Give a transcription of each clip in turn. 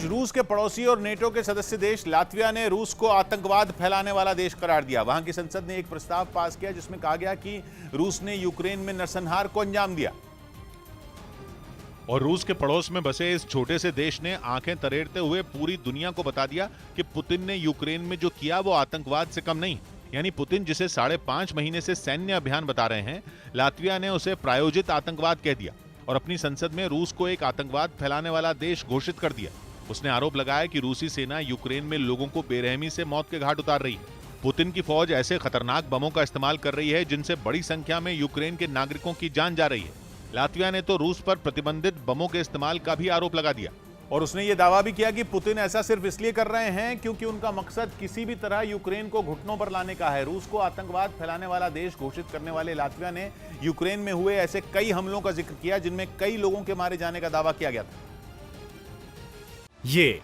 रूस के पड़ोसी और नेटो के सदस्य देश लातविया ने रूस को आतंकवाद फैलाने वाला देश करार दिया। वहां की संसद ने एक प्रस्ताव पास किया जिसमें कहा गया कि रूस ने यूक्रेन में नरसंहार को अंजाम दिया। और रूस के पड़ोस में बसे इस छोटे से देश ने आंखें तरेड़ते हुए पूरी दुनिया को बता दिया कि पुतिन ने यूक्रेन में जो किया वो आतंकवाद से कम नहीं। यानी पुतिन जिसे 5.5 महीने से सैन्य अभियान बता रहे हैं, लातविया ने उसे प्रायोजित आतंकवाद कह दिया और अपनी संसद में रूस को एक आतंकवाद फैलाने वाला देश घोषित कर दिया। उसने आरोप लगाया कि रूसी सेना यूक्रेन में लोगों को बेरहमी से मौत के घाट उतार रही है। पुतिन की फौज ऐसे खतरनाक बमों का इस्तेमाल कर रही है जिनसे बड़ी संख्या में यूक्रेन के नागरिकों की जान जा रही है। लातविया ने तो रूस पर प्रतिबंधित बमों के इस्तेमाल का भी आरोप लगा दिया और उसने ये दावा भी किया कि पुतिन ऐसा सिर्फ इसलिए कर रहे हैं क्योंकि उनका मकसद किसी भी तरह यूक्रेन को घुटनों पर लाने का है। रूस को आतंकवाद फैलाने वाला देश घोषित करने वाले लातविया ने यूक्रेन में हुए ऐसे कई हमलों का जिक्र किया जिनमें कई लोगों के मारे जाने का दावा किया गया था। ये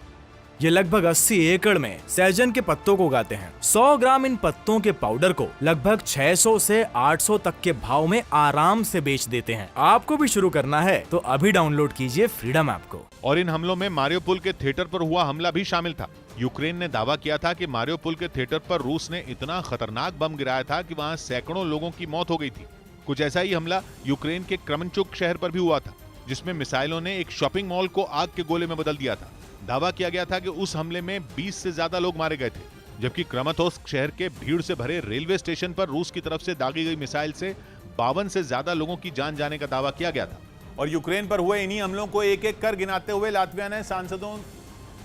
लगभग 80 एकड़ में सहजन के पत्तों को उगाते हैं। 100 ग्राम इन पत्तों के पाउडर को लगभग 600 से 800 तक के भाव में आराम से बेच देते हैं। आपको भी शुरू करना है तो अभी डाउनलोड कीजिए फ्रीडम ऐप को। और इन हमलों में मारियोपोल के थिएटर पर हुआ हमला भी शामिल था। यूक्रेन ने दावा किया था कि मारियोपोल के थिएटर पर रूस ने इतना खतरनाक बम गिराया था कि वहां सैकड़ों लोगों की मौत हो गई थी। कुछ ऐसा ही हमला यूक्रेन के क्रमनचुक शहर पर भी हुआ था, जिसमें मिसाइलों ने एक शॉपिंग मॉल को आग के गोले में बदल दिया था। दावा किया गया था कि उस हमले में 20 से ज्यादा लोग मारे गए थे, जबकि क्रमातोर्स्क शहर के भीड़ से भरे रेलवे स्टेशन पर रूस की तरफ से दागी गई मिसाइल से 52 से ज्यादा लोगों की जान जाने का दावा किया गया था। और यूक्रेन पर हुए इन्हीं हमलों को एक एक कर गिनाते हुए लातविया ने सांसदों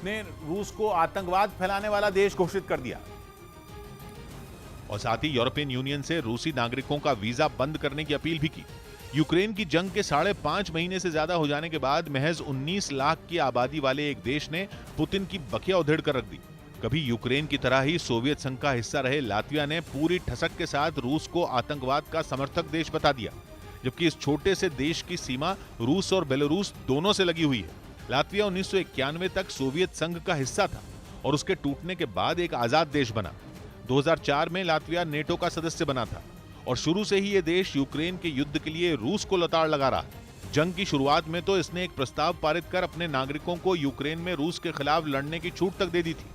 ने रूस को आतंकवाद फैलाने वाला देश घोषित कर दिया और साथ ही यूरोपियन यूनियन से रूसी नागरिकों का वीजा बंद करने की अपील भी की। यूक्रेन की जंग के 5.5 महीने से ज्यादा हो जाने के बाद महज 19 लाख की आबादी वाले एक देश ने पुतिन की बखिया उधेड़ कर रख दी। कभी यूक्रेन की तरह ही सोवियत संघ का हिस्सा रहे लातविया ने पूरी ठसक के साथ रूस को आतंकवाद का समर्थक देश बता दिया, जबकि इस छोटे से देश की सीमा रूस और बेलारूस दोनों से लगी हुई है। लातविया 1991 तक सोवियत संघ का हिस्सा था और उसके टूटने के बाद एक आजाद देश बना। 2004 में लातविया नेटो का सदस्य बना था और शुरू से ही ये देश यूक्रेन के युद्ध के लिए रूस को लताड़ लगा रहा है। जंग की शुरुआत में तो इसने एक प्रस्ताव पारित कर अपने नागरिकों को यूक्रेन में रूस के खिलाफ लड़ने की छूट तक दे दी थी।